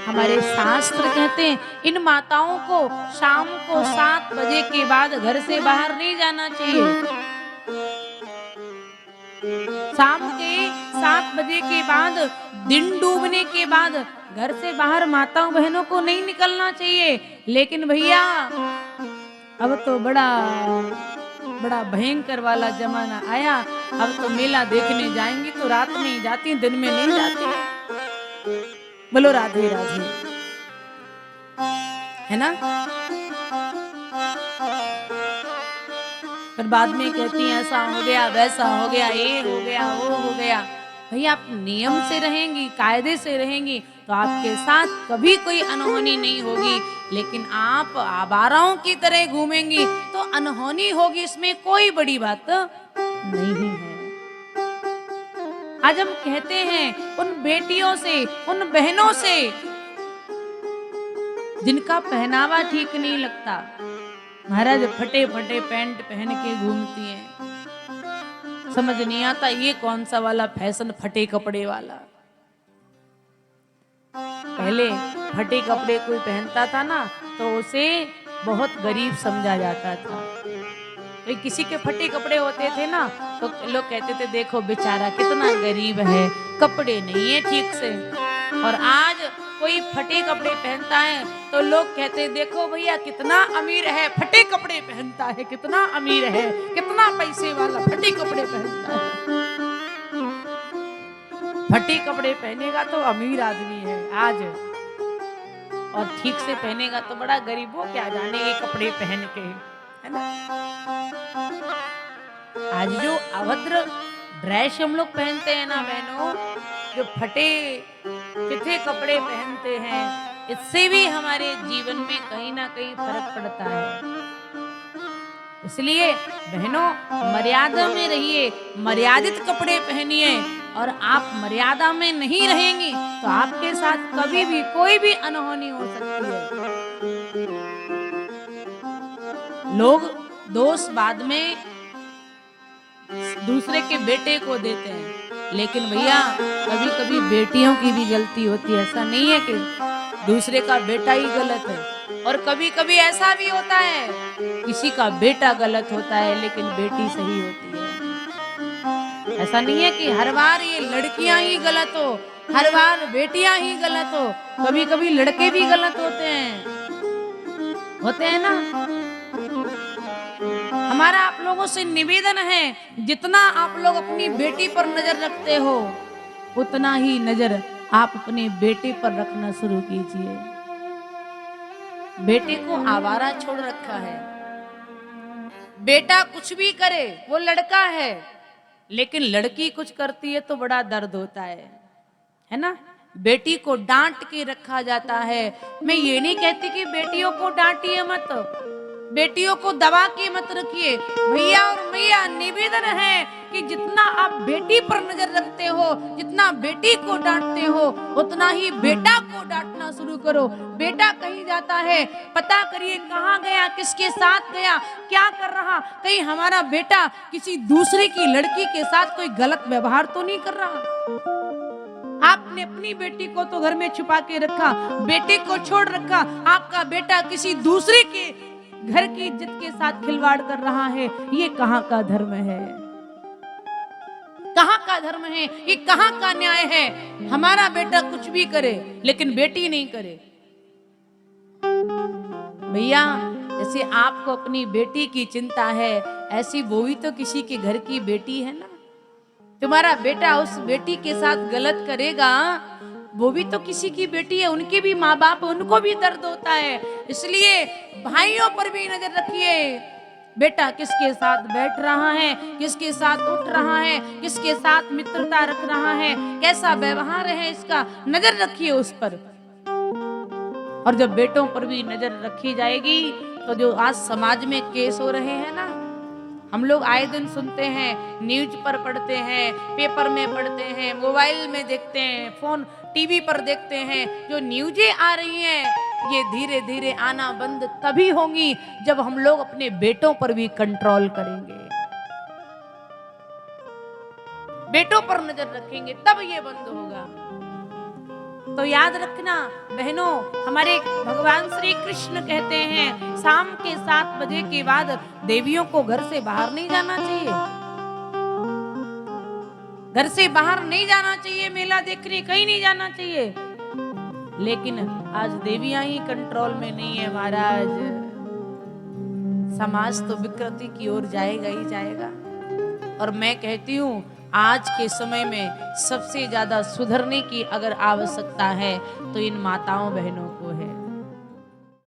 हमारे शास्त्र कहते हैं इन माताओं को शाम को 7 बजे के बाद घर से बाहर नहीं जाना चाहिए। शाम के 7 बजे के बाद, दिन डूबने के बाद घर से बाहर माताओं बहनों को नहीं निकलना चाहिए। लेकिन भैया अब तो बड़ा बड़ा भयंकर वाला जमाना आया। अब तो मेला देखने जाएंगी तो रात में ही जाती, दिन में नहीं जाती। बोलो राधे राधे, है ना। फिर बाद में कहती हैं ऐसा हो गया, वैसा हो गया, ये हो गया, वो हो गया। भैया आप नियम से रहेंगी, कायदे से रहेंगी तो आपके साथ कभी कोई अनहोनी नहीं होगी। लेकिन आप आवाराओं की तरह घूमेंगी तो अनहोनी होगी, इसमें कोई बड़ी बात नहीं है। आज हम कहते हैं उन बेटियों से, उन बहनों से जिनका पहनावा ठीक नहीं लगता, महाराज फटे फटे पैंट पहन के घूमती हैं। समझ नहीं आता ये कौन सा वाला फैशन फटे कपड़े वाला। पहले फटे कपड़े कोई पहनता था ना तो उसे बहुत गरीब समझा जाता था। तो किसी के फटे कपड़े होते थे ना तो लोग कहते थे देखो बेचारा कितना गरीब है, कपड़े नहीं है ठीक से। और आज कोई फटे कपड़े पहनता है तो लोग कहते हैं देखो भैया कितना अमीर है, फटे कपड़े पहनता है, कितना अमीर है, कितना पैसे वाला फटे कपड़े पहनता है। फटे कपड़े पहनेगा तो अमीर आदमी है आज, और ठीक से पहनेगा तो बड़ा गरीब हो, क्या जाने ये कपड़े पहन के, है ना। आज जो अभद्र ड्रेस हम लोग पहनते हैं ना बहनों, जो फटे चिथे कपड़े पहनते हैं, इससे भी हमारे जीवन में कहीं ना कहीं फर्क पड़ता है। इसलिए बहनों मर्यादा में रहिए, मर्यादित कपड़े पहनिए। और आप मर्यादा में नहीं रहेंगी तो आपके साथ कभी भी कोई भी अनहोनी हो सकती है। लोग दोष बाद में दूसरे के बेटे को देते हैं, लेकिन भैया कभी कभी बेटियों की भी गलती होती है। ऐसा नहीं है कि दूसरे का बेटा ही गलत है। और कभी कभी ऐसा भी होता है किसी का बेटा गलत होता है लेकिन बेटी सही होती है। ऐसा नहीं है कि हर बार ये लड़कियां ही गलत हो, हर बार बेटियां ही गलत हो। कभी कभी लड़के भी गलत होते हैं ना। हमारा आप लोगों से निवेदन है जितना आप लोग अपनी बेटी पर नजर रखते हो उतना ही नजर आप अपने बेटे पर रखना शुरू कीजिए। बेटे को आवारा छोड़ रखा है। बेटा कुछ भी करे वो लड़का है, लेकिन लड़की कुछ करती है तो बड़ा दर्द होता है ना। बेटी को डांट के रखा जाता है। मैं ये नहीं कहती कि बेटियों को डांटिए मत, बेटियों को दबा के मत रखिए। भैया और मैया निवेदन है कि जितना आप बेटी पर नजर रखते हो, जितना बेटी को डांटते हो, उतना ही बेटा को डांटना शुरू करो। बेटा कहीं जाता है पता करिए कहाँ गया, किसके साथ गया, क्या कर रहा। कहीं हमारा बेटा किसी दूसरे की लड़की के साथ कोई गलत व्यवहार तो नहीं कर रहा। आपने अपनी बेटी को तो घर में छुपा के रखा, बेटे को छोड़ रखा। आपका बेटा किसी दूसरे के घर की इज्जत के साथ खिलवाड़ कर रहा है। ये कहाँ का धर्म है, कहाँ का धर्म है, ये कहाँ का न्याय है। हमारा बेटा कुछ भी करे लेकिन बेटी नहीं करे। भैया जैसे आपको अपनी बेटी की चिंता है, ऐसी वो भी तो किसी के घर की बेटी है ना। तुम्हारा बेटा उस बेटी के साथ गलत करेगा, वो भी तो किसी की बेटी है, उनके भी माँ बाप, उनको भी दर्द होता है। इसलिए भाइयों पर भी नजर रखिए। बेटा किसके साथ बैठ रहा है, किसके साथ उठ रहा है, किसके साथ मित्रता रख रहा है, कैसा व्यवहार है इसका, नजर रखिए उस पर। और जब बेटों पर भी नजर रखी जाएगी तो जो आज समाज में केस हो रहे हैं ना, हम लोग आए दिन सुनते हैं, न्यूज पर पढ़ते हैं, पेपर में पढ़ते हैं, मोबाइल में देखते हैं, फोन टीवी पर देखते हैं। जो न्यूजें आ रही हैं ये धीरे धीरे आना बंद तभी होंगी जब हम लोग अपने बेटों पर भी कंट्रोल करेंगे, बेटों पर नजर रखेंगे, तब ये बंद होगा। तो याद रखना बहनों, हमारे भगवान श्री कृष्ण कहते हैं शाम के 7 बजे के बाद देवियों को घर से बाहर नहीं जाना चाहिए, घर से बाहर नहीं जाना चाहिए, मेला देखने कहीं नहीं जाना चाहिए। लेकिन आज देवियां ही कंट्रोल में नहीं है महाराज, समाज तो विकृति की ओर जाएगा ही जाएगा। और मैं कहती हूँ आज के समय में सबसे ज्यादा सुधरने की अगर आवश्यकता है तो इन माताओं बहनों को